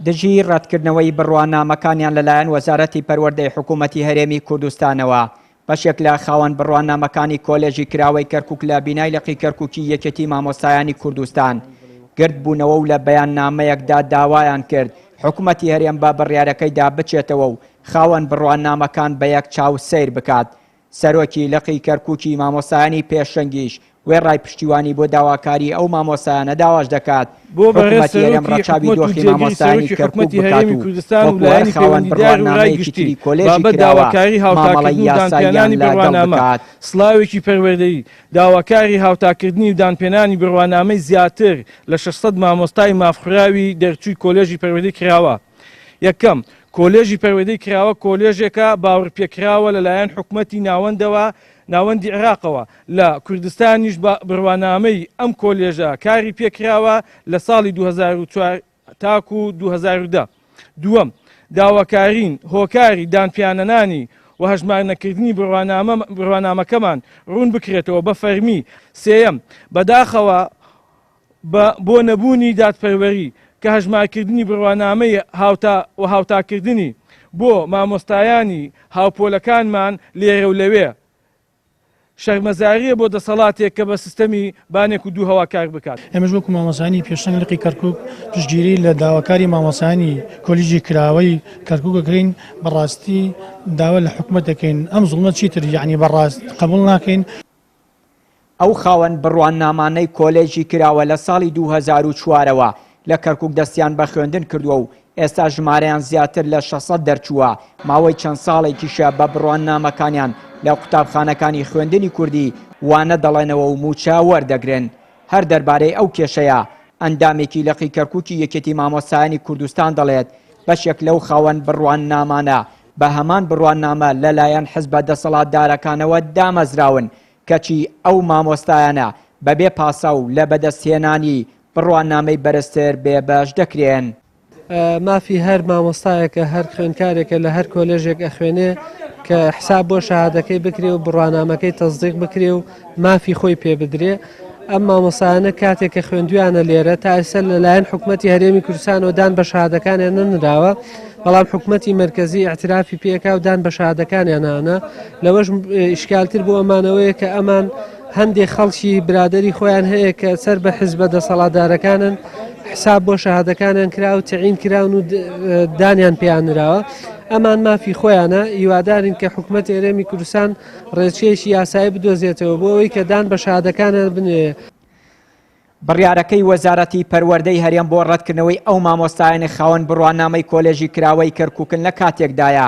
دژی ڕەتکردنەوەی بڕوانامەکانیان لەلایەن وەزارەتی پەروەردەی حکوومەتی هەرێمی کوردستانەوە بەشێک لە خاوەن بڕوانامەکانی کۆلێژی کراوەی کەرکووک لە بینای لەقی کەرکووکی یەکێتی مامۆستایانی کوردستان گرت بوونەوە و لە بەیاننامەیەکدا داوایان کرد حکوومەتی هەرێم بە بڕیارەکەیدا بچێتەوە و خاوەن بڕوانامەکان بە یەک چاو سیر بکات. سەرۆکی لەقی کەرکووکی مامۆستایانی پێشەنگیش وێڕای پشتیوانی بۆ داواکاری ئەو مامۆستایانە داواش دەکات بۆ بەڕێوەتی هەرێم ڕەچاوی دۆخی مامۆستایانی کەرکووک بکات و وەکوەر خاوەن بڕوانامەیەکی تری کۆلێژی داواکاری هاوتاکردنی و دانپێنانی بڕوانامە سڵاوێکی پەروەردەیی داواکاری هاوتاکردنی و دانپێنانی بڕوانامەی زیاتر لە 600 مامۆستای مافخراوی دەرچووی کۆلێژی پەروەردەی کراوە. یەکەم کۆلێژی پەروەردەی کراوە کۆلێژێکە باوەڕپێکراوە لەلایەن حکوومەتی ناوەندی عێراقەوە لە کوردستانیش بڕوانامەی ئەم کۆلێژە کاری پێکراوە لە ساڵی 2004 تاکو 2010. دووەم داواکارین هۆکاری دانپیانەنانی و هەژمارنەکردنی بڕوانامەکەمان ڕوون بکرێتەوە بە فەرمی. سێیەم بەداخەوە بۆ نەبوونی دادپەروەری کە هەژمارکردنی بڕوانامەی هاوتاکردنی بۆ مامۆستایانی هاوپۆلەکانمان لێرە و لەوێ شەرمەزاریە بۆ دەسەڵاتێک کە بە سیستەمی بانێک و دوو هەواکار بکات. ئێمەش وەکو مامۆستایانی پێشەنگ لەقی کەرکووک پشتگیری لە داواکاری مامۆستایانی کۆلیژی کراوەی کەرکووک دەکەین بەڕاستی داوا لە حکوومەت دەکەین ئەم زوڵمە چیتر یعنی بەڕاست قبول ناکەین. ئەو خاوەن بڕوانامانەی کۆلێژی کراوە لە ساڵی 2004ەوە لە کەرکووک دەستیان بە خوێندن کردووە و ئێستا ژمارەیان زیاتر لە 600 دەرچووە. ماوەی چەند ساڵێکیشە بە بڕوانامەکانیان لە قوتابخانەکانی خوێندنی کوردی وانە دەڵێنەوە و موچە وەردەگرن. هەر دەربارەی ئەو کێشەیە ئەندامێکی لەقی کەرکووکی یەکێتی مامۆستایانی کوردستان دەڵێت بەشێک لەو خاوەن بڕوانامانە بە هەمان بڕوانامە لەلایەن حزبە دەسەڵاتدارەکانەوە دامەزراون کەچی ئەو مامۆستایانە بەبێ پاسە و لە بەدەستهێنانی بڕوانامەی بەرزتر بێبەش دەکرێن. مافی هەر مامۆستایەکە هەر خوێندکارێکە لە هەر کۆلێژێک ئەخوێنێ کە حساب بۆ شەهادەکەی بکرێ و بڕوانامەکەی تەزدیق بکرێ و مافی خۆی پێ بدرێ. ئەم مامۆستایانە کاتێک کە خوێندویانە لێرە تا ئێستا لەلایەن حکوومەتی هەرێمی کوردستان و دان بە شەهادەکانیان نەنراوە بەڵام حکوومەتی مەرکەزی ئاعترافی پێکا و دان بە شەهادەکانیانانە لەوەش ئیشکالتر بۆ ئەمانەوەیە کە ئەمان هەندێک خەڵکی برادری خۆیان هەیە کە سەر بە حیزبە دەسەڵاتدارەکانن حساب بۆ شەهادەکانیان کرا و تعین کراون و دانیان پێیانراوە. ئەمان مافی خۆیانە هیوادارین کە حکوومەتی هەرێمی کوردستان ڕێچێکی یاسایی بدۆزێتەوە بۆ ئەوەی کە دان بە شەهادەکانیان بنوێ. بڕیارەکەی وەزارەتی پەروەردەی هەرێم بۆ ڕەتکردنەوەی ئەو مامۆستایانی خاوەن بڕوانامەی کۆلێژی کراوەی کەرکووکن لە کاتێکدایە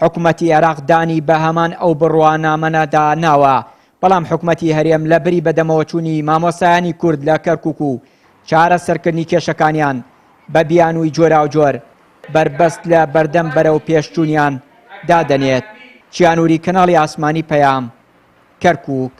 حکوومەتی عێراق دانی بە هەمان ئەو بڕوانامەدا ناوە بەڵام حکوومەتی هەرێم لە بری بەدەمەوە چوونی مامۆستایانی کورد لە کەرکووک و چارە سەرکردنی کێشەکانیان بە بیانووی جۆرا و جۆر بربەست لە بەردەم بەرەو پێشچوونیان دادەنێت. چیانووری کەناڵی ئاسمانی پەیام کەرکووک.